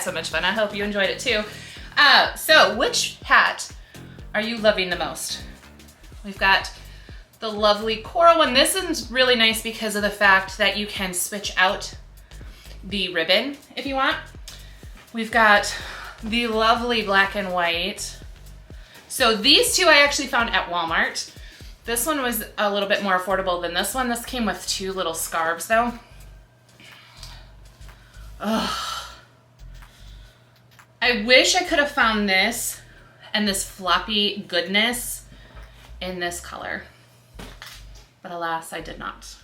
had so much fun. I hope you enjoyed it too. So which hat are you loving the most? We've got the lovely coral one. This is really nice because of the fact that you can switch out the ribbon if you want. We've got the lovely black and white. So these two I actually found at Walmart. This one was a little bit more affordable than this one. This came with 2 little scarves though. Ugh. I wish I could have found this and this floppy goodness in this color, but alas, I did not.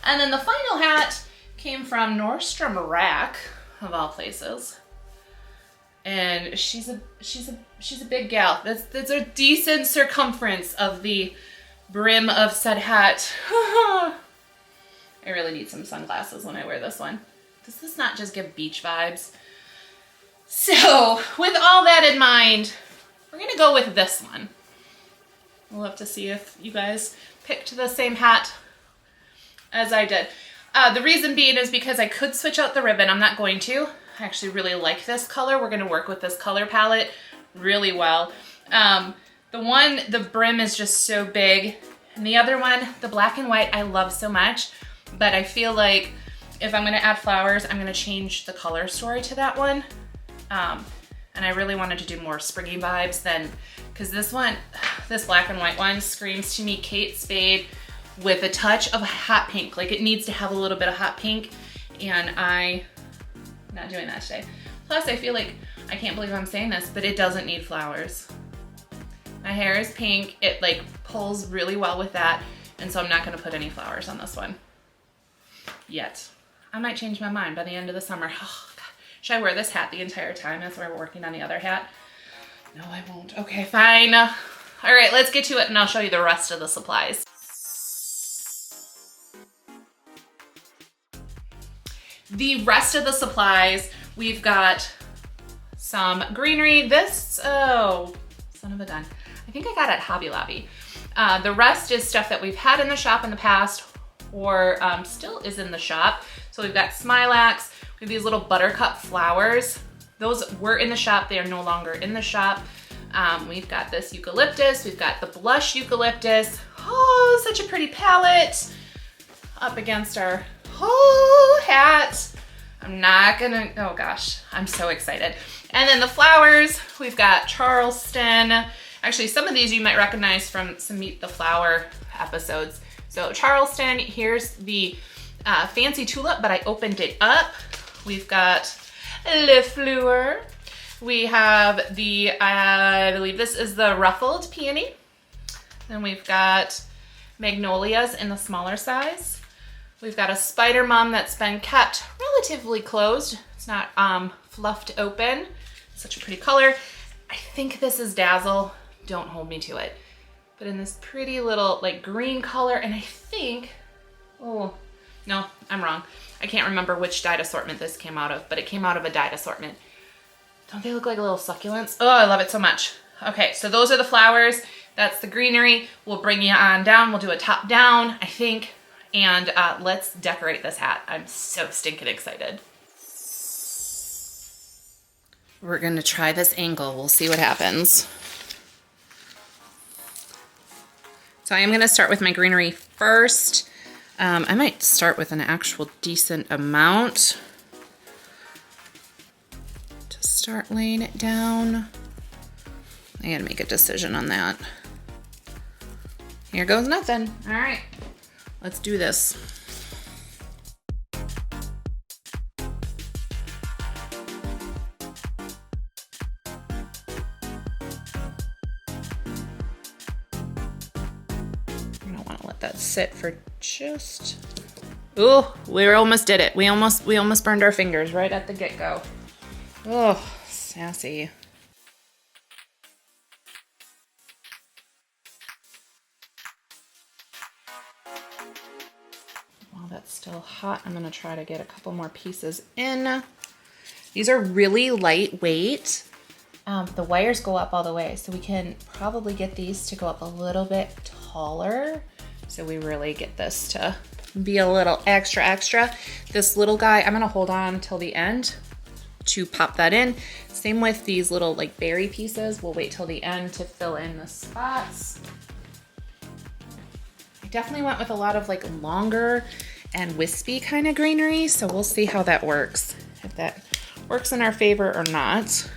And then the final hat came from Nordstrom Rack, of all places. And she's a big gal. That's a decent circumference of the brim of said hat. I really need some sunglasses when I wear this one. Does this not just give beach vibes? So with all that in mind, we're gonna go with this one. We'll have to see if you guys picked the same hat as I did. The reason being is because I could switch out the ribbon. I'm not going to. I actually really like this color. We're gonna work with this color palette really well. The brim is just so big. And the other one, the black and white, I love so much. But I feel like if I'm gonna add flowers, I'm gonna change the color story to that one. And I really wanted to do more springy vibes than, because this black and white one screams to me Kate Spade with a touch of hot pink. Like it needs to have a little bit of hot pink, and I'm not doing that today. Plus I feel like, I can't believe I'm saying this, but it doesn't need flowers. My hair is pink, it like pulls really well with that, and so I'm not gonna put any flowers on this one yet. I might change my mind by the end of the summer. Oh, God. Should I wear this hat the entire time as we're working on the other hat? No, I won't. Okay, fine. All right, let's get to it and I'll show you the rest of the supplies. The rest of the supplies, we've got some greenery. This, oh, son of a gun. I think I got it at Hobby Lobby. The rest is stuff that we've had in the shop in the past or still is in the shop. So we've got Smilax, we have these little buttercup flowers. Those were in the shop, they are no longer in the shop. We've got this eucalyptus, we've got the blush eucalyptus. Oh, such a pretty palette. Up against our whole hat. I'm not gonna, oh gosh, I'm so excited. And then the flowers, we've got Charleston. Actually, some of these you might recognize from some Meet the Flower episodes. So Charleston, here's the fancy tulip, but I opened it up. We've got Le Fleur. We have the, I believe this is the ruffled peony. Then we've got magnolias in the smaller size. We've got a spider mum that's been kept relatively closed. It's not fluffed open. Such a pretty color. I think this is Dazzle. Don't hold me to it. But in this pretty little like green color, and I think, oh, no, I'm wrong. I can't remember which dyed assortment this came out of, but it came out of a dyed assortment. Don't they look like little succulents? Oh, I love it so much. Okay, so those are the flowers. That's the greenery. We'll bring you on down. We'll do a top down, I think. And let's decorate this hat. I'm so stinking excited. We're gonna try this angle. We'll see what happens. So I am gonna start with my greenery first. I might start with an actual decent amount to start laying it down. I gotta make a decision on that. Here goes nothing. All right, let's do this. That sit for just, oh, we almost did it. We almost burned our fingers right at the get-go. Oh, sassy. While that's still hot, I'm gonna try to get a couple more pieces in. These are really lightweight. The wires go up all the way, so we can probably get these to go up a little bit taller. So we really get this to be a little extra. This little guy, I'm gonna hold on till the end to pop that in. Same with these little like berry pieces. We'll wait till the end to fill in the spots. I definitely went with a lot of like longer and wispy kind of greenery, so we'll see how that works, if that works in our favor or not.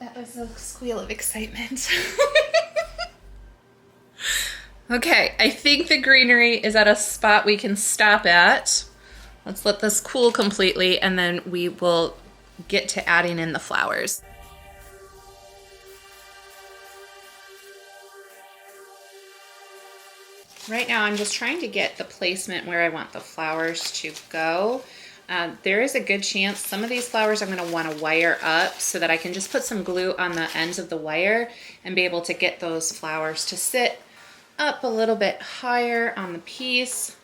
That was a squeal of excitement. Okay, I think the greenery is at a spot we can stop at. Let's let this cool completely, and then we will get to adding in the flowers. Right now I'm just trying to get the placement where I want the flowers to go. There is a good chance some of these flowers I'm going to want to wire up so that I can just put some glue on the ends of the wire and be able to get those flowers to sit up a little bit higher on the piece.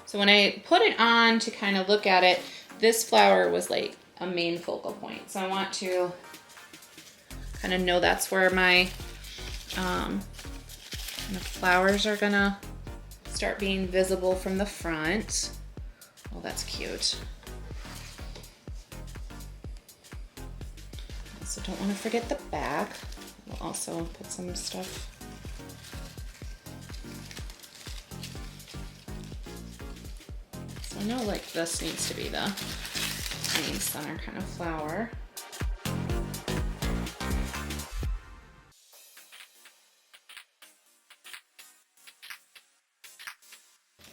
So when I put it on to kind of look at it, this flower was like a main focal point. So I want to kind of know that's where my kind of flowers are gonna start being visible from the front. Oh, that's cute. Also don't want to forget the back. We'll also put some stuff. So I know like this needs to be the main center kind of flower.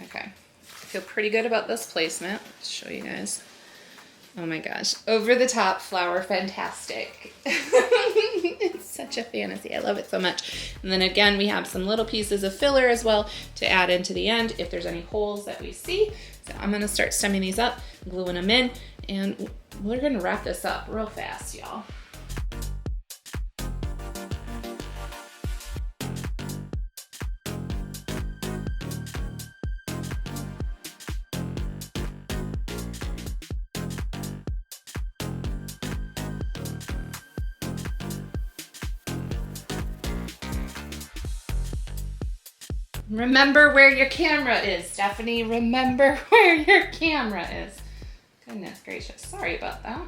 Okay. I feel pretty good about this placement. Let's show you guys. Oh my gosh, over the top flower, fantastic. It's such a fantasy, I love it so much. And then again, we have some little pieces of filler as well to add into the end if there's any holes that we see. So I'm gonna start stemming these up, gluing them in, and we're gonna wrap this up real fast, y'all. Remember where your camera is, Stephanie. Remember where your camera is. Goodness gracious, sorry about that.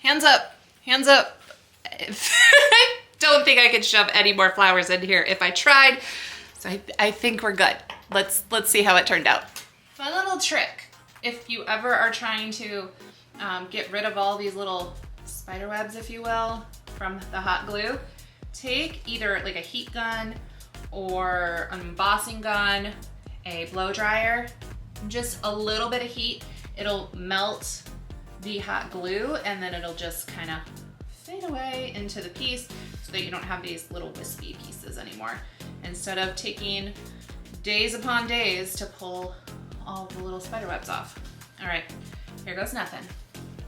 Hands up, hands up. I don't think I could shove any more flowers in here if I tried. So I think we're good. Let's see how it turned out. Fun little trick. If you ever are trying to get rid of all these little spider webs, if you will, from the hot glue, take either like a heat gun or an embossing gun, a blow dryer, just a little bit of heat. It'll melt the hot glue and then it'll just kind of fade away into the piece so that you don't have these little wispy pieces anymore. Instead of taking days upon days to pull all the little spider webs off. All right, here goes nothing.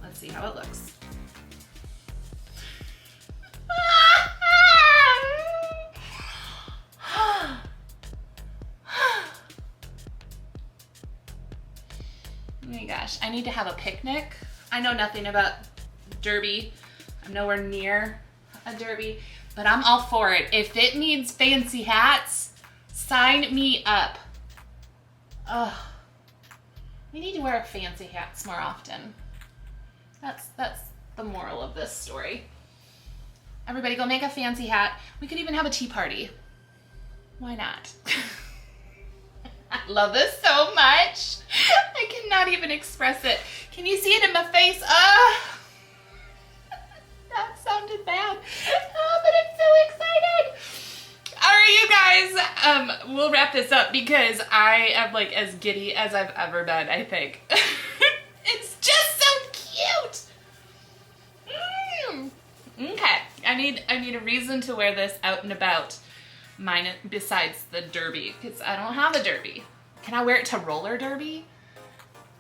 Let's see how it looks. Oh my gosh, I need to have a picnic. I know nothing about derby. I'm nowhere near a derby, but I'm all for it. If it means fancy hats, sign me up. Ugh. We need to wear fancy hats more often. That's the moral of this story. Everybody go make a fancy hat. We could even have a tea party. Why not? I love this so much. I cannot even express it. Can you see it in my face? That sounded bad. But I'm so excited. All right, you guys, we'll wrap this up because I am like as giddy as I've ever been, I think. It's just so cute. Okay, I need a reason to wear this out and about. Mine besides the derby, because I don't have a derby. Can I wear it to roller derby?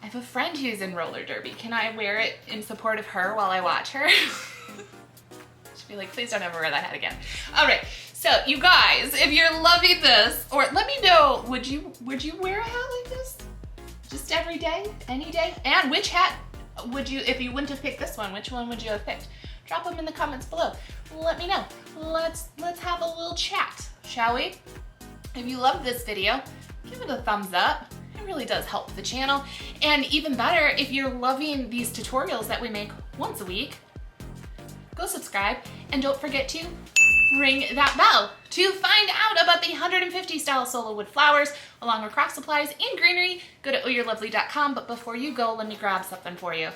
I have a friend who's in roller derby. Can I wear it in support of her while I watch her? She'd be like, please don't ever wear that hat again. All right, so you guys, if you're loving this, or let me know, would you wear a hat like this? Just every day, any day? And which hat would you, if you wouldn't have picked this one, which one would you have picked? Drop them in the comments below. Let me know. Let's have a little chat, shall we? If you loved this video, give it a thumbs up. It really does help the channel. And even better, if you're loving these tutorials that we make once a week, go subscribe and don't forget to ring that bell to find out about the 150 style Sola wood flowers along with craft supplies and greenery. Go to ohyourlovely.com, but before you go, let me grab something for you.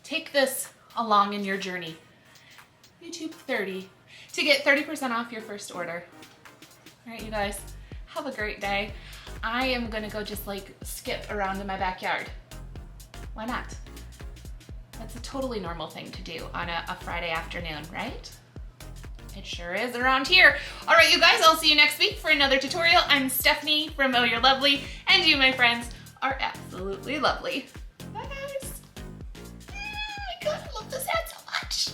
Take this along in your journey. YouTube 30 to get 30% off your first order. All right, you guys, have a great day. I am gonna go just like skip around in my backyard. Why not? That's a totally normal thing to do on a Friday afternoon, right? It sure is around here. All right, you guys, I'll see you next week for another tutorial. I'm Stephanie from Oh You're Lovely, and you, my friends, are absolutely lovely. Bye, guys. Oh my God, I love this hat so much.